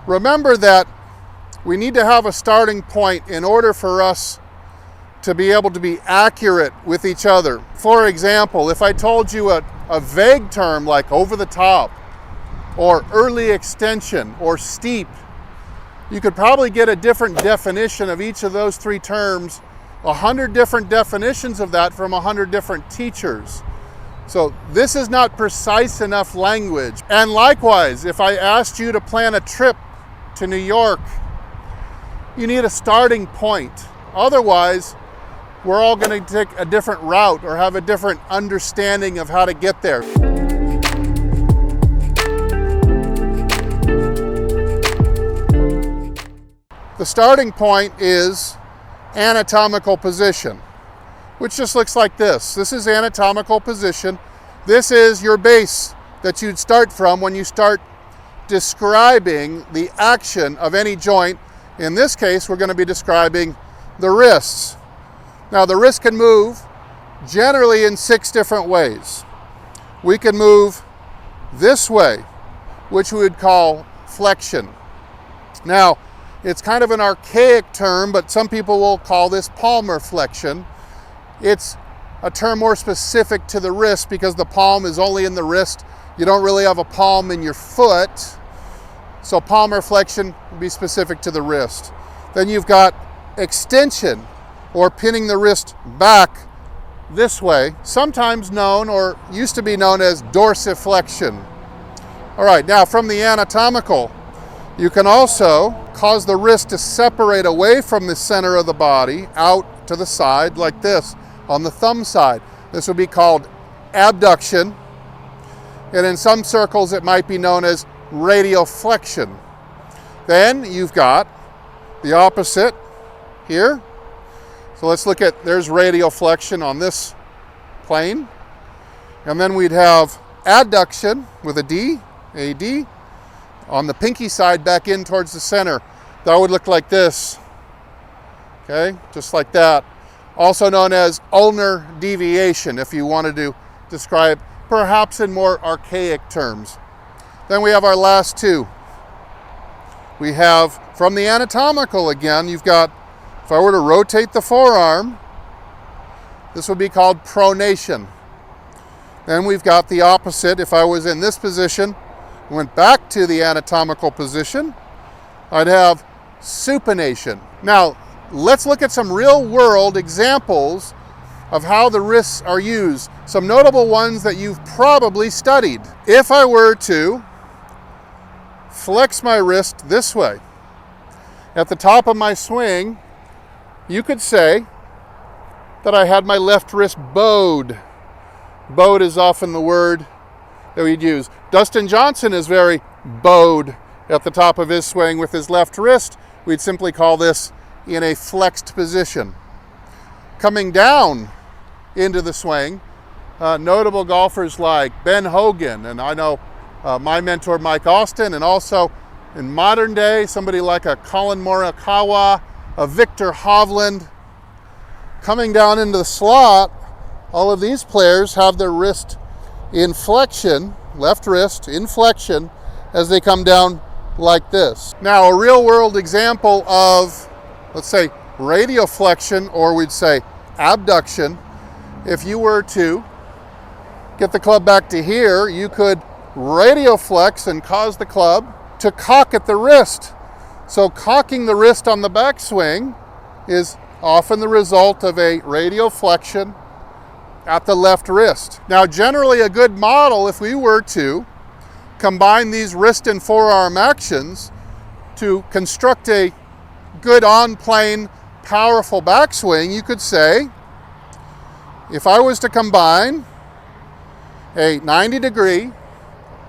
Remember that we need to have a starting point in order for us to be able to be accurate with each other. For example, if I told you a vague term like over the top, or early extension, or steep, you could probably get a different definition of each of those three terms, 100 different definitions of that from 100 different teachers. So this is not precise enough language. And likewise, if I asked you to plan a trip to New York, you need a starting point. Otherwise, we're all going to take a different route or have a different understanding of how to get there. The starting point is anatomical position, which just looks like this. This is anatomical position. This is your base that you'd start from when you start describing the action of any joint. In this case, we're going to be describing the wrists. Now, the wrist can move generally in 6 different ways. We can move this way, which we would call flexion. Now, it's kind of an archaic term, but some people will call this palmar flexion. It's a term more specific to the wrist because the palm is only in the wrist. You don't really have a palm in your foot. So palmar flexion would be specific to the wrist. Then you've got extension, or pinning the wrist back this way, sometimes known or used to be known as dorsiflexion. All right, now from the anatomical, you can also cause the wrist to separate away from the center of the body out to the side like this on the thumb side. This would be called abduction. And in some circles, it might be known as radial flexion. Then you've got the opposite here. So let's look at, there's radial flexion on this plane. And then we'd have adduction with a D, AD, on the pinky side back in towards the center. That would look like this. Okay, just like that. Also known as ulnar deviation, if you wanted to describe perhaps in more archaic terms. Then we have our last two. We have, from the anatomical again, you've got, if I were to rotate the forearm, this would be called pronation. Then we've got the opposite. If I was in this position, went back to the anatomical position, I'd have supination. Now, let's look at some real-world examples of how the wrists are used. Some notable ones that you've probably studied. If I were to flex my wrist this way, at the top of my swing, you could say that I had my left wrist bowed. Bowed is often the word that we'd use. Dustin Johnson is very bowed at the top of his swing with his left wrist. We'd simply call this in a flexed position. Coming down into the swing, notable golfers like Ben Hogan, and I know my mentor Mike Austin, and also in modern day, somebody like a Colin Morikawa, a Victor Hovland. Coming down into the slot, all of these players have their wrist in flexion, left wrist in flexion, as they come down like this. Now, a real world example of, let's say, radial flexion, or we'd say abduction, if you were to get the club back to here, you could radial flex and cause the club to cock at the wrist. So cocking the wrist on the backswing is often the result of a radial flexion at the left wrist. Now, generally a good model, if we were to combine these wrist and forearm actions to construct a good on-plane, powerful backswing, you could say, if I was to combine a 90-degree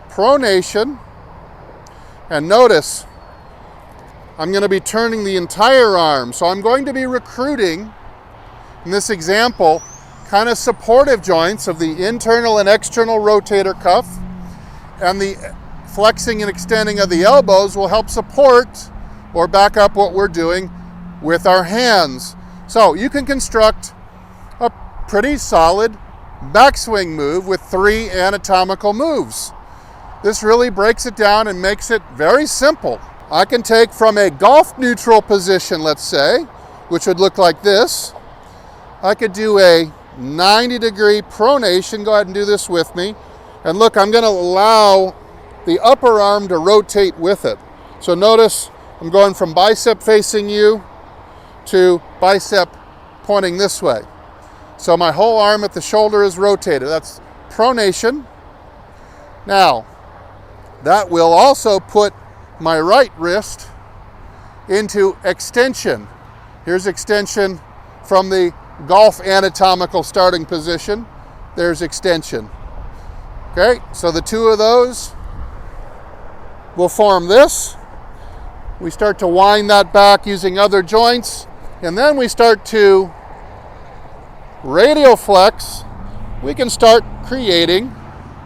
pronation, and notice, I'm going to be turning the entire arm. So I'm going to be recruiting, in this example, kind of supportive joints of the internal and external rotator cuff, and the flexing and extending of the elbows will help support or back up what we're doing with our hands. So you can construct a pretty solid backswing move with 3 anatomical moves. This really breaks it down and makes it very simple. I can take from a golf neutral position, let's say, which would look like this. I could do a 90-degree pronation. Go ahead and do this with me. And look, I'm going to allow the upper arm to rotate with it. So notice I'm going from bicep facing you to bicep pointing this way. So my whole arm at the shoulder is rotated. That's pronation. Now, that will also put my right wrist into extension. Here's extension from the golf anatomical starting position. There's extension. Okay, so the two of those will form this. We start to wind that back using other joints, and then we start to radial flex. We can start creating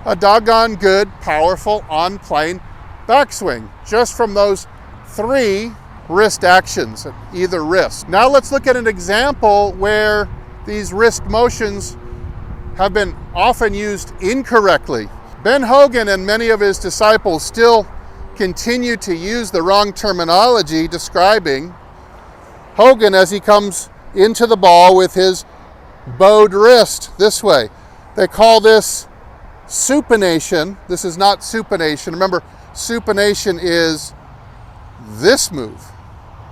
a doggone good, powerful, on-plane backswing just from those 3 wrist actions at either wrist. Now let's look at an example where these wrist motions have been often used incorrectly. Ben Hogan and many of his disciples still continue to use the wrong terminology describing Hogan as he comes into the ball with his bowed wrist this way. They call this supination. This is not supination. Remember, supination is this move.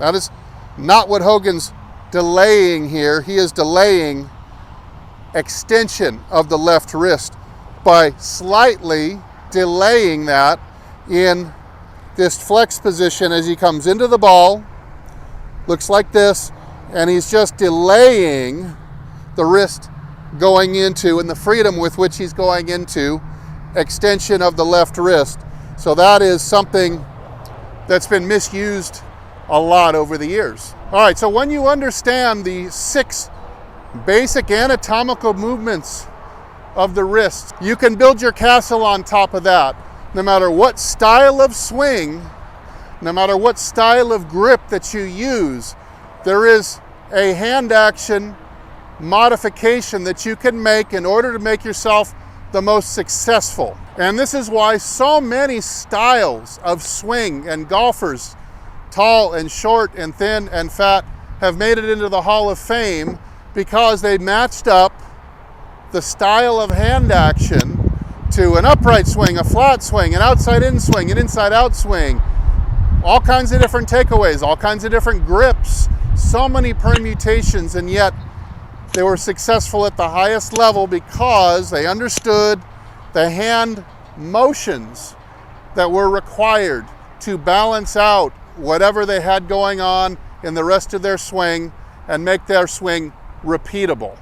That is not what Hogan's delaying here. He is delaying extension of the left wrist by slightly delaying that in this flex position as he comes into the ball. Looks like this, and he's just delaying the wrist going into, and the freedom with which he's going into extension of the left wrist. So that is something that's been misused a lot over the years. All right, so when you understand the 6 basic anatomical movements of the wrist, you can build your castle on top of that. No matter what style of swing, no matter what style of grip that you use, there is a hand action modification that you can make in order to make yourself the most successful. And this is why so many styles of swing and golfers, tall and short and thin and fat, have made it into the Hall of Fame, because they matched up the style of hand action to an upright swing, a flat swing, an outside in swing, an inside out swing, all kinds of different takeaways, all kinds of different grips, so many permutations, and yet they were successful at the highest level because they understood the hand motions that were required to balance out whatever they had going on in the rest of their swing and make their swing repeatable.